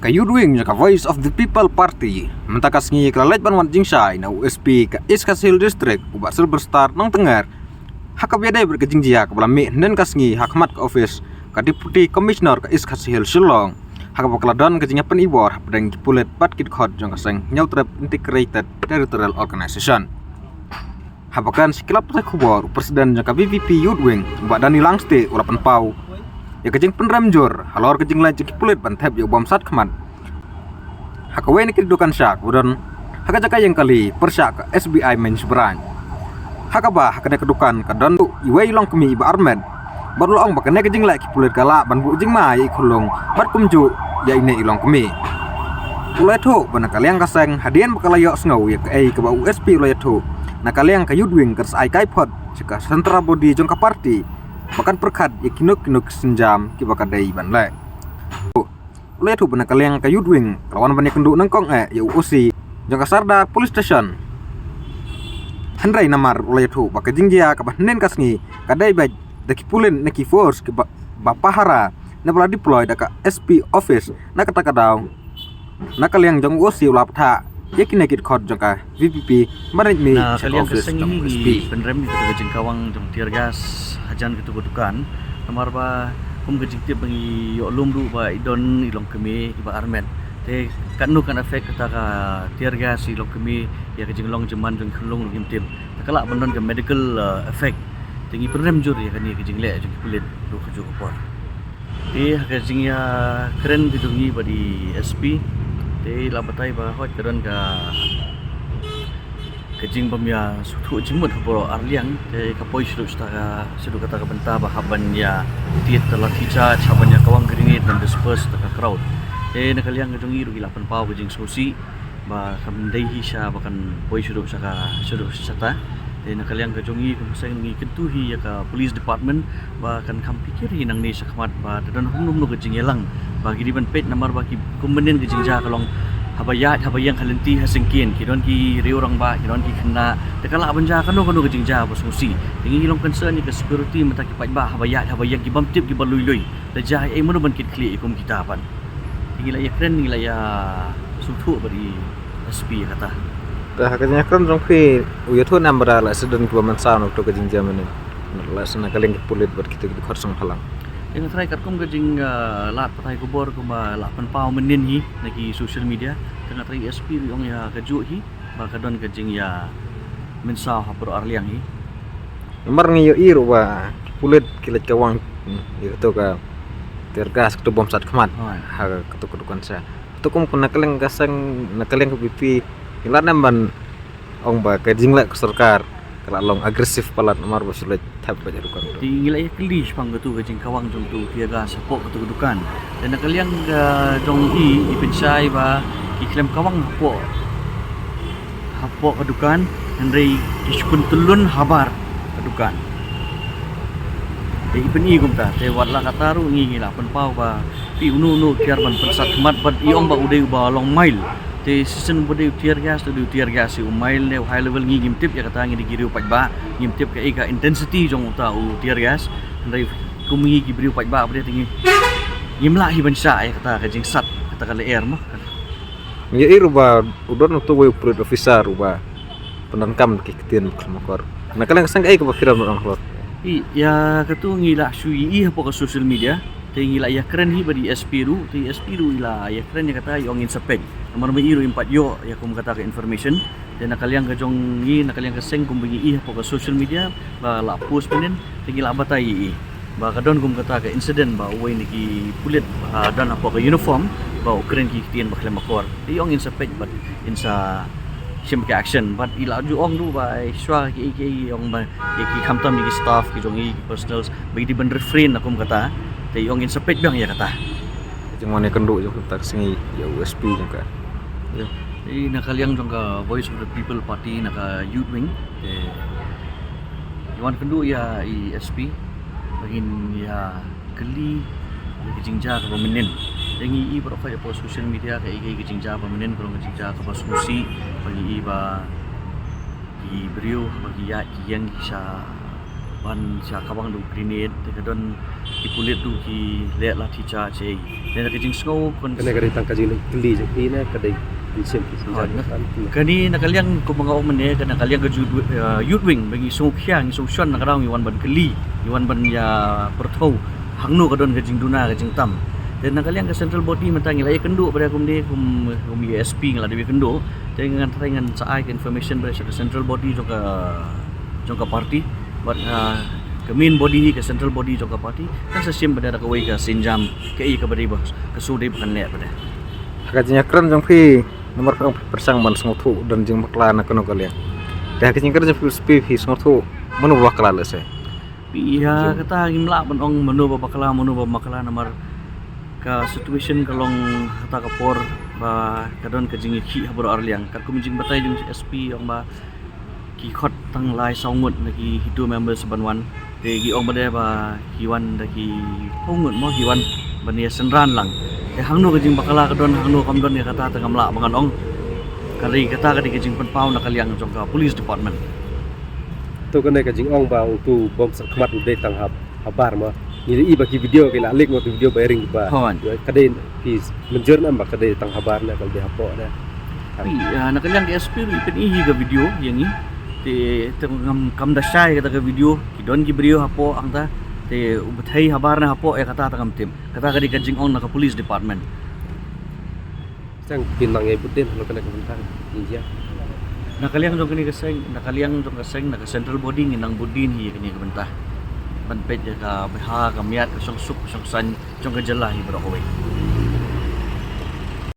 Kayudwing ka Voice of the People Party mentakas ngi kalalet banwan jingsai na USP ka Iskasil District ubak Silverstar nang Tengar hak biadai berkejingjia ka belami nen kasngi hakmat ka office ka Deputy Commissioner ka Iskasil Shillong hak bakladon kejingnya penibor pedang kipulet pat kit khot jong kaseng Neutral Integrated Territorial Organization habakan sikilap sa kubor presiden jang ka VVP Yudwing ubak Dani Langste ulapan pau ya kejing penramjur halor kejing lain jeki pulit bantep ya bom sat keman hakawe ni kedudukan syak udon hakajaka yang kali persyak ke SBI main seberang hakaba hakane kedudukan kadon iwai long kemi iba armed baru ong bakane kejing lain pulit kala ban bu jing mai kulung bat kumju ya ini ilong kemi ulai thu bana kaliang kaseng hadian bakalayo sngow ya ke ba USP ulai thu na kaliang kayudwing kers ai kaipot sika sentra body jong ka party bahkan perkat ya kinuk senjam ki bakadai ban le oleh tu benak kaliang kayudwing lawan banyak kenduk nangkong ya UC jong kasarda police station handrai namar oleh tu bakajingjia ka bahnen kasngi kadai baj daki pulin neki force ki bapahara na bala deploy daka SP office na katakadaw na kaliang jong UC ulap tha yakin nekit khot jong ka VPP marit mi office jong SP penrem itu kejing kawang jong tiar gas hajan gitu kedukan nomor ba kum kejing tip bangi yo lumdu ba idon ilong kemi iba armen te kanu kan efek kata ka tiar gas ilong kemi ya kejing long jeman jong khulung ngim tim takala benon ke medical effect tingi penrem jur ya kan ya kejing le jong kulit do keju kopor te kejing ya keren gitu ngi ba di SP te labatai ba hot kadon ka kejing pemia sutu jemut bro arliang te kapoi sudu kata ka benta bahaban ya tiet telah tica cabanya kawang geringit dan disperse taka crowd te nakaliang kejong iru ilapan pau kejing sosi ba kamdai hisya bahkan poi sudu sata te nakaliang kejong i kumseng ngi ketuhi ya ka police department ba kan kampikiri nang ni sakmat ba dan humnum no kejing yelang bagi di ban pet namar bagi kumbenen kejing ja kalong habayang halenti hasengkien kidon ki riorang ba kidon ki kena tekala banja kanu kejing ja bosusi tingi hilong concern ni ke security mata ki ba habayang ki bamtip ki balui da ja ai manu ban kit kli ikum kita ban tingi la ya kren ni la ya sutu bari SP kata dah kejingnya kren jong ki uyathu nambara la sedon ki man sa no to kejing jamane la sana kaleng pulit ber kita ki khorsong halang yang try kat kum kejing lat patai kubor kuma 8 pau menin hi nagi social media tengah try SP yong ya keju hi ba kadon kejing ya mensa hapur arliang hi nomor ngi yo iru ba pulit kilat kawang itu ka tergas ketu bom sat kemat ha ketukudukan sa tukum kuna kaleng gasang nakaleng ke BP ilat namban ong ba kejing la ke sarkar kalau long agresif palat nomor basulit tab baca dukan di wilayah kelis pang tu kejing kawang jong tu tiaga sapok kedudukan dan nakaliang jong ipinsai ba iklem kawang hapok kedudukan hendai iskun telun habar kedudukan de ipeni gumta te watla kataru ngi lapan pau ba pi unu kiar ban persat mat bat iong ba udai ba long mile te season bode tiar gas umail ne high level ngi ngimtip ya kata ngi digiriu pajba ngimtip ka ika intensity jong uta tiar gas ndai kumingi gibriu pajba bode tingi ngimla hi bansa ya kata kajing sat kata kale air mah ya iru ba udon to we operate officer ba penangkam ki ketien kemakor nah kaleng sang ai ka bakiran orang lot ya ketu ngi la sui apa ke social media tingi la ya keren hi badi SP ru ila ya keren ya kata yong in sepek nomor iru 4 yo ya kum kata ke information dan nakaliang kajong ngi nakaliang keseng kum bingi apa ke social media ba la post penen tingi la batai ba kadon kum kata ke incident ba way ni ki pulit dan apa ke uniform ba keren ki tien ba klem makor yong in sepek but in sa sim ke action but ila ju ong du ba swa ki yong ba ki kamtam ni staff ki jong personals bagi di ban refrain akum kata te yong in sepet bang ya kata jong mone kenduk jong tak singi ya USP jong ka ya nakaliang jong ka Voice of the People Party naka youth wing yuan kenduk ya SP bagin ya geli kejing ja ka pemenen dengi pro ka po social media ka kejing ja pemenen pro kejing ja ka basusi bagi ba di brio bagi ya yang sa ban sia kawang du grenade te kadon ki pulit du ki le la thi cha che ne ka jing snow kon Kena kada tang kajing keli je ina kada insem ki kani nakaliang ko mga omane kana kaliang ka youth wing bagi so khyang so shon na karang iwan ban keli iwan ban ya perthau hangno kadon ka jing duna ka jing tam dan nakaliang ka central body matang ilai kendo pada kum USP ngala dewi kendo dengan taringan sa information pada sa central body jong ka party but ke main body ke central body jong ka party kan sa sim pada ka wei ka sinjam ke i ka bari ba ka sudai bukan le pada Hakatnya keren jong pi nomor persang ban sengothu dan jeng makla na kono kalian. Dah hakatnya keren jong pi sengothu manu bakla le se. Iya kata gimla ban ong manu ba makala nomor ka situation kalong hata kapor ba kadon ka jing khi habro arliang ka kumjing batay jong SP ong ba ki khot tang lai songut na ki hidu member sabanwan te gi ong bade ba hiwan da ki pongut mo hiwan bania senran lang hangno ka jing bakala kadon hangno kamdon ya kata tangamla bangan ong kali kata ka di jing panpau na kaliang jong ka police department to kena kajing ong ba tu bom sakmat ude tang habar ma ni iba ki video ke la lek mo video baring ba kada ki menjer nam ba kada tang habar na kal de hapo na iya nakaliang di SP ipin ihi ka video yang ni te kam dasay kata ka video kidon ki brio hapo ang ta te ubathai habar na hapo kata ta kam tim kata ka di kajing ong na ka police department sang pinang e putin lo kena kementar india nakaliang jong kini kaseng naka central body nginang budin hi kini kabenta ban pet ka beha ka miat ka song sup song san jong ka jala hi bro ko